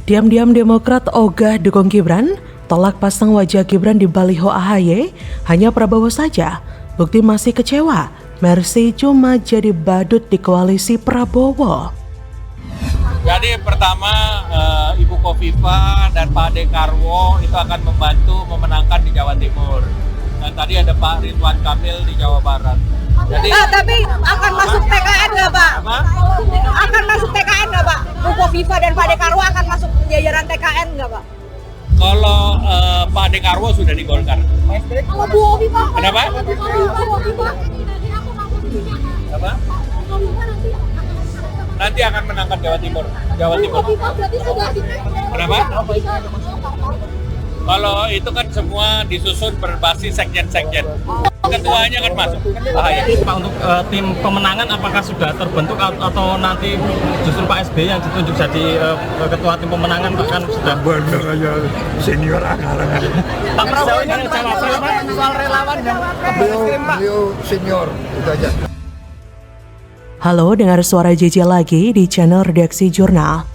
Diam-diam Demokrat ogah dukung Gibran, tolak pasang wajah Gibran di baliho AHY, hanya Prabowo saja. Bukti masih kecewa, Mercy cuma jadi badut di koalisi Prabowo. Jadi pertama Ibu Kofifa dan Pak Dekarwo itu akan membantu memenangkan di Jawa Timur. Dan tadi ada Pak Ridwan Kamil di Jawa Barat. Jadi, tapi akan masuk TKN nggak Pak? Apa? Akan masuk TKN nggak Pak? Bu Kofifa dan Pak Dekarwo akan masuk jajaran TKN nggak Pak? Kalau Pak Dekarwo sudah di Golkar. Kalau Bu Kofifa? Kenapa? Apa? Nanti akan menangkan Jawa Timur. Kenapa? Kalau itu kan semua disusun berbasis sekjen-sekjen. Ketuanya kan masuk. Pak, untuk tim pemenangan apakah sudah terbentuk atau nanti justru Pak SBY yang ditunjuk jadi ketua tim pemenangan bahkan sudah bener aja senior anggaran. Pak Prabowo ini soal relawan yang Beliau senior itu aja. Halo, dengar suara JJ lagi di channel Redaksi Jurnal.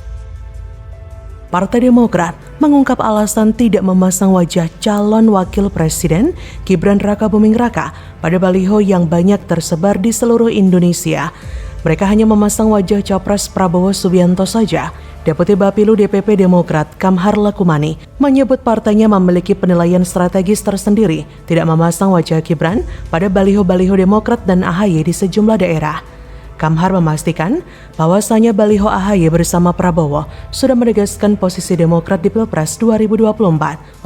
Partai Demokrat mengungkap alasan tidak memasang wajah calon wakil presiden Gibran Rakabuming Raka pada baliho yang banyak tersebar di seluruh Indonesia. Mereka hanya memasang wajah Capres Prabowo Subianto saja. Deputi Bapilu DPP Demokrat Kamhar Lakumani menyebut partainya memiliki penilaian strategis tersendiri tidak memasang wajah Gibran pada baliho-baliho Demokrat dan AHY di sejumlah daerah. Kamhar memastikan bahwasanya baliho AHY bersama Prabowo sudah menegaskan posisi Demokrat di Pilpres 2024.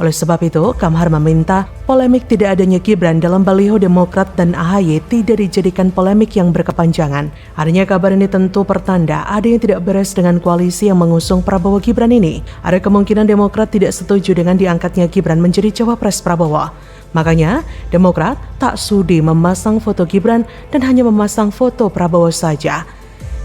Oleh sebab itu, Kamhar meminta polemik tidak adanya Gibran dalam baliho Demokrat dan AHY tidak dijadikan polemik yang berkepanjangan. Adanya kabar ini tentu pertanda ada yang tidak beres dengan koalisi yang mengusung Prabowo Gibran ini. Ada kemungkinan Demokrat tidak setuju dengan diangkatnya Gibran menjadi cawapres Prabowo. Makanya, Demokrat tak sudi memasang foto Gibran dan hanya memasang foto Prabowo saja.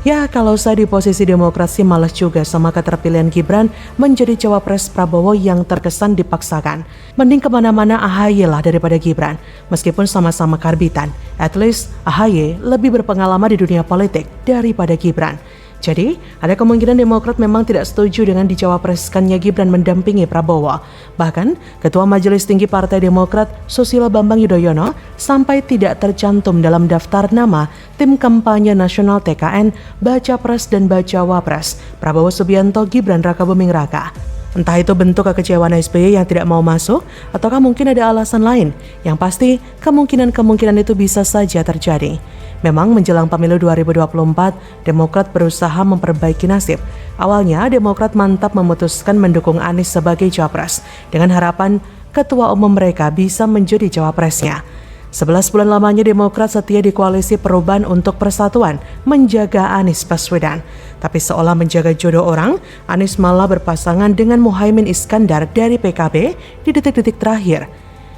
Ya, kalau saya di posisi Demokrat sih malas juga sama keterpilihan Gibran menjadi cawapres Prabowo yang terkesan dipaksakan. Mending kemana-mana AHY lah daripada Gibran, meskipun sama-sama karbitan. At least AHY lebih berpengalaman di dunia politik daripada Gibran. Jadi, ada kemungkinan Demokrat memang tidak setuju dengan dicawapreskannya Gibran mendampingi Prabowo. Bahkan, Ketua Majelis Tinggi Partai Demokrat Susilo Bambang Yudhoyono sampai tidak tercantum dalam daftar nama tim kampanye nasional TKN Baca Pres dan Bacawa Pres Prabowo Subianto Gibran Rakabuming Raka. Entah itu bentuk kekecewaan SBY yang tidak mau masuk, ataukah mungkin ada alasan lain. Yang pasti, kemungkinan itu bisa saja terjadi. Memang menjelang pemilu 2024, Demokrat berusaha memperbaiki nasib. Awalnya, Demokrat mantap memutuskan mendukung Anies sebagai cawapres, dengan harapan ketua umum mereka bisa menjadi cawapresnya. 11 bulan lamanya Demokrat setia di koalisi Perubahan untuk Persatuan menjaga Anies Baswedan. Tapi seolah menjaga jodoh orang, Anies malah berpasangan dengan Muhaimin Iskandar dari PKB di detik-detik terakhir.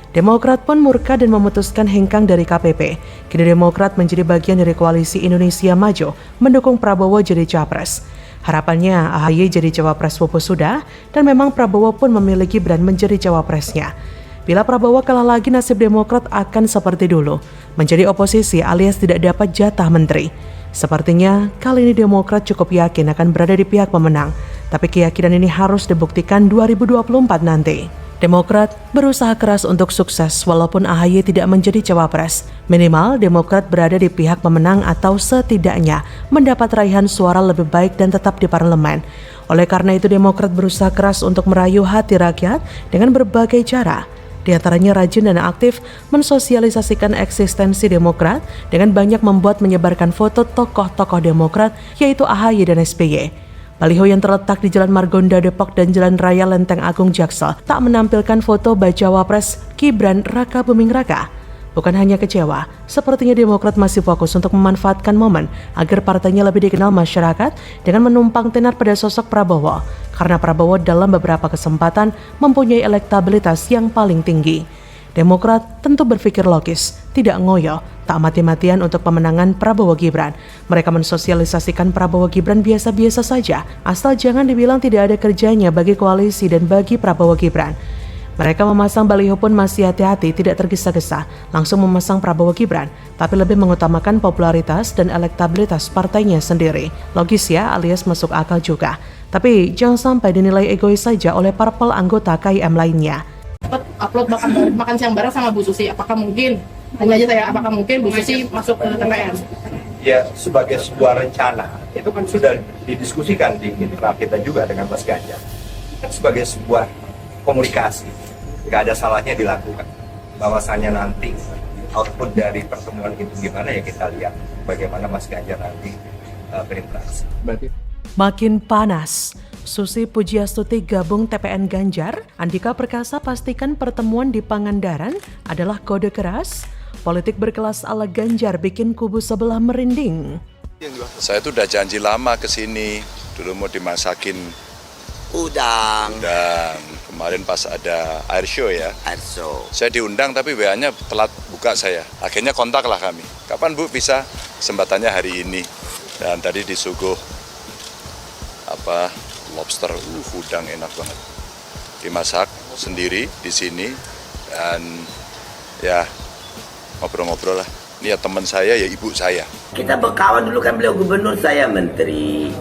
Demokrat pun murka dan memutuskan hengkang dari KPP. Kini Demokrat menjadi bagian dari koalisi Indonesia Maju mendukung Prabowo jadi capres. Harapannya AHY jadi cawapres pupus sudah, dan memang Prabowo pun memilih Gibran menjadi cawapresnya. Bila Prabowo kalah lagi, nasib Demokrat akan seperti dulu, menjadi oposisi alias tidak dapat jatah menteri. Sepertinya kali ini Demokrat cukup yakin akan berada di pihak pemenang, tapi keyakinan ini harus dibuktikan 2024 nanti. Demokrat berusaha keras untuk sukses walaupun AHY tidak menjadi cawapres. Minimal Demokrat berada di pihak pemenang atau setidaknya mendapat raihan suara lebih baik dan tetap di parlemen. Oleh karena itu Demokrat berusaha keras untuk merayu hati rakyat dengan berbagai cara. Di antaranya rajin dan aktif mensosialisasikan eksistensi Demokrat dengan banyak menyebarkan foto tokoh-tokoh Demokrat yaitu AHY dan SBY. Baliho yang terletak di Jalan Margonda Depok dan Jalan Raya Lenteng Agung Jaksel tak menampilkan foto Bacawa Pres Gibran Rakabuming Raka. Bukan hanya kecewa, sepertinya Demokrat masih fokus untuk memanfaatkan momen agar partainya lebih dikenal masyarakat dengan menumpang tenar pada sosok Prabowo, karena Prabowo dalam beberapa kesempatan mempunyai elektabilitas yang paling tinggi. Demokrat tentu berpikir logis, tidak ngoyo, tak mati-matian untuk pemenangan Prabowo Gibran. Mereka mensosialisasikan Prabowo Gibran biasa-biasa saja, asal jangan dibilang tidak ada kerjanya bagi koalisi dan bagi Prabowo Gibran. Mereka memasang baliho pun masih hati-hati, tidak tergesa-gesa, langsung memasang Prabowo Gibran, tapi lebih mengutamakan popularitas dan elektabilitas partainya sendiri. Logis ya, alias masuk akal juga. Tapi jangan sampai dinilai egois saja oleh parpol anggota KIM lainnya. Upload makan siang bareng sama Bu Susi, apakah mungkin? Tanya aja saya, apakah mungkin Bu Susi masuk ke TPN? Ya, sebagai sebuah rencana, itu kan sudah didiskusikan di internal kita juga dengan Mas Ganjar. Kan sebagai sebuah komunikasi, nggak ada salahnya dilakukan. Bahwasannya nanti output dari pertemuan itu gimana ya kita lihat bagaimana Mas Ganjar nanti berinteraksi. Makin panas. Susi Pujiastuti gabung TPN Ganjar, Andika Perkasa pastikan pertemuan di Pangandaran adalah kode keras. Politik berkelas ala Ganjar bikin kubu sebelah merinding. Saya tuh udah janji lama ke sini, dulu mau dimasakin Udang. Kemarin pas ada air show ya. Air show. Saya diundang tapi WA-nya telat buka saya. Akhirnya kontak lah kami. Kapan Bu bisa? Kesempatannya hari ini. Dan tadi disuguh lobster, udang enak banget. Dimasak sendiri di sini dan ya ngobrol-ngobrol lah. Ini ya teman saya, ya ibu saya. Kita berkawan dulu kan, beliau gubernur, saya menteri.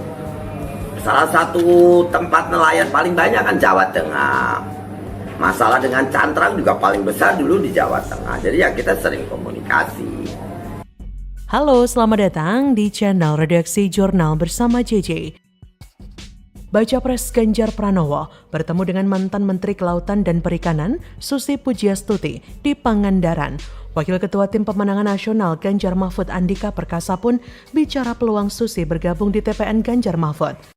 Salah satu tempat nelayan paling banyak kan Jawa Tengah. Masalah dengan cantrang juga paling besar dulu di Jawa Tengah. Jadi ya kita sering komunikasi. Halo, selamat datang di channel Redaksi Jurnal bersama JJ. Baca Pres Ganjar Pranowo bertemu dengan mantan Menteri Kelautan dan Perikanan Susi Pujiastuti di Pangandaran. Wakil Ketua Tim Pemenangan Nasional Ganjar Mahfud Andika Perkasa pun bicara peluang Susi bergabung di TPN Ganjar Mahfud.